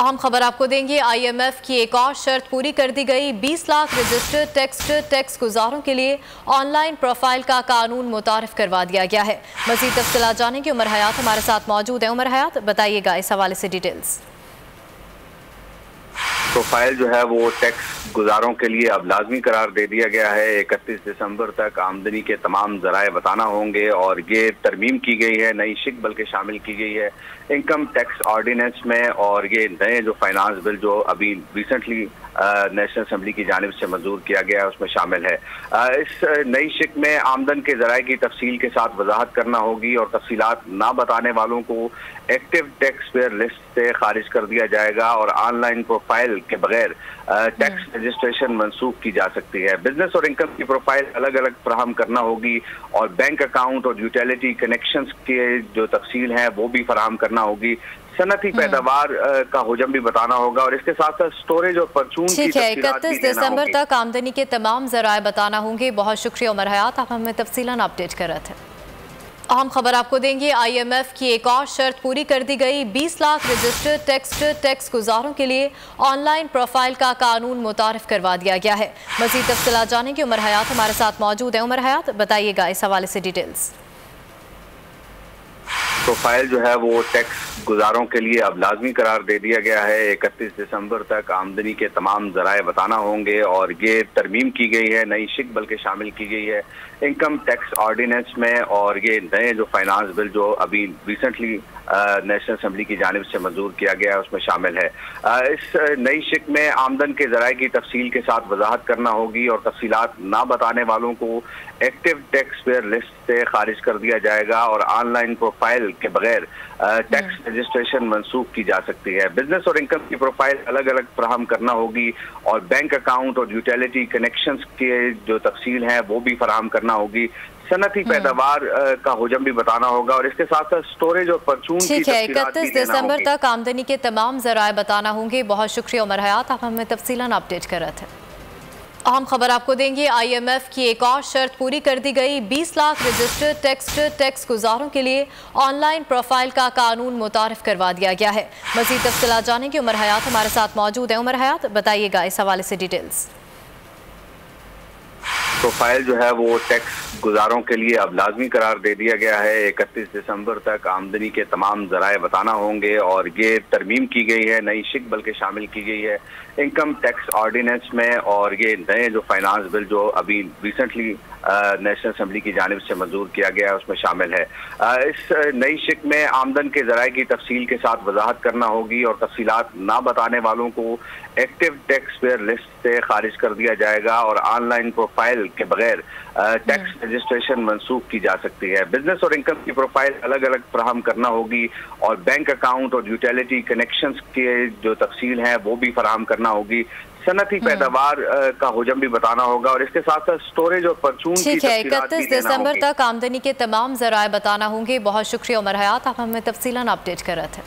अहम खबर आपको देंगे। IMF की एक और शर्त पूरी कर दी गई। 20 लाख रजिस्टर्ड टैक्स गुजारों के लिए ऑनलाइन प्रोफाइल का कानून मुतारिफ करवा दिया गया है। मज़ीद तफसीलात जानेंगे। उमर हयात हमारे साथ मौजूद है। उमर हयात, बताइएगा इस हवाले से डिटेल्स। प्रोफाइल जो है वो टैक्स गुजारों के लिए अब लाजमी करार दे दिया गया है। 31 दिसंबर तक आमदनी के तमाम जराए बताना होंगे और ये तरमीम की गई है, नई शिक बल्कि शामिल की गई है इनकम टैक्स ऑर्डिनेंस में। और ये नए जो फाइनेंस बिल जो अभी रिसेंटली नेशनल असम्बली की जानिब से मंजूर किया गया है उसमें शामिल है। इस नई शिक में आमदन के जराए की तफसील के साथ वजाहत करना होगी और तफसीलात ना बताने वालों को एक्टिव टैक्स पेयर लिस्ट से खारिज कर दिया जाएगा और ऑनलाइन प्रोफाइल के बगैर टैक्स रजिस्ट्रेशन मनसूख की जा सकती है। बिजनेस और इनकम की प्रोफाइल अलग अलग फराहम करना होगी और बैंक अकाउंट और यूटिलिटी कनेक्शंस के जो तफसील है वो भी फराहम करना होगी। सनती पैदावार का हुजम भी बताना होगा और इसके साथ साथ स्टोरेज और परचून की ठीक है। 31 दिसंबर तक आमदनी के तमाम जराए बताना होंगे। बहुत शुक्रिया उमर हयात, आप हमें तफसीलन अपडेट कर रहे थे। अहम खबर आपको देंगे। IMF की एक और शर्त पूरी कर दी गई। 20 लाख रजिस्टर्ड टैक्स गुजारों के लिए ऑनलाइन प्रोफाइल का कानून मुतारिफ करवा दिया गया है। मज़ीद तफसीलात जानेंगे। उमर हयात हमारे साथ मौजूद है। उमर हयात, बताइएगा इस हवाले से डिटेल्स। प्रोफाइल जो है वो टैक्स गुजारों के लिए अब लाजमी करार दे दिया गया है। 31 दिसंबर तक आमदनी के तमाम जराए बताना होंगे और ये तरमीम की गई है, नई शिक बल्कि शामिल की गई है इनकम टैक्स ऑर्डिनेंस में। और ये नए जो फाइनेंस बिल जो अभी रिसेंटली नेशनल असम्बली की जानिब से मंजूर किया गया है उसमें शामिल है। इस नई शिक में आमदन के जराए की तफसील के साथ वजाहत करना होगी और तफसीलात ना बताने वालों को एक्टिव टैक्स पेयर लिस्ट से खारिज कर दिया जाएगा और ऑनलाइन प्रोफाइल के बगैर टैक्स रजिस्ट्रेशन मनसूख की जा सकती है। बिजनेस और इनकम की प्रोफाइल अलग अलग फराहम करना होगी और बैंक अकाउंट और यूटिलिटी कनेक्शंस के जो तफसील है वो भी फराहम करना होगी। सनती पैदावार का हुजम भी बताना होगा और इसके साथ साथ स्टोरेज और परचून की ठीक है। 31 दिसंबर तक आमदनी के तमाम जराए बताना होंगे। बहुत शुक्रिया उमर हयात, आप हमें तफसीलन अपडेट कर रहे थे। अहम खबर आपको देंगे। IMF की एक और शर्त पूरी कर दी गई। 20 लाख रजिस्टर्ड टैक्स गुजारों के लिए ऑनलाइन प्रोफाइल का कानून मुतारिफ करवा दिया गया है। मज़ीद तफसीलात जानेंगे। उमर हयात हमारे साथ मौजूद है। उमर हयात, बताइएगा इस हवाले से डिटेल्स। प्रोफाइल जो है वो टैक्स गुजारों के लिए अब लाजमी करार दे दिया गया है। 31 दिसंबर तक आमदनी के तमाम जराए बताना होंगे और ये तरमीम की गई है, नई शिक बल्कि शामिल की गई है इनकम टैक्स ऑर्डिनेंस में। और ये नए जो फाइनेंस बिल जो अभी रिसेंटली नेशनल असम्बली की जानिब से मंजूर किया गया है उसमें शामिल है। इस नई शिक में आमदन के जराए की तफसील के साथ वजाहत करना होगी और तफसीलात ना बताने वालों को एक्टिव टैक्स पेयर लिस्ट से खारिज कर दिया जाएगा और ऑनलाइन प्रोफाइल के बगैर टैक्स रजिस्ट्रेशन मनसूख की जा सकती है। बिजनेस और इनकम की प्रोफाइल अलग अलग फराहम करना होगी और बैंक अकाउंट और यूटिलिटी कनेक्शंस के जो तफसील है वो भी फराहम करना होगी। सनती पैदावार का हुजम भी बताना होगा और इसके साथ साथ स्टोरेज और परचून की ठीक है। 31 दिसंबर तक आमदनी के तमाम जराए बताना होंगे। बहुत शुक्रिया उमर हयात, आप हमें तफसीलन अपडेट कर रहे थे।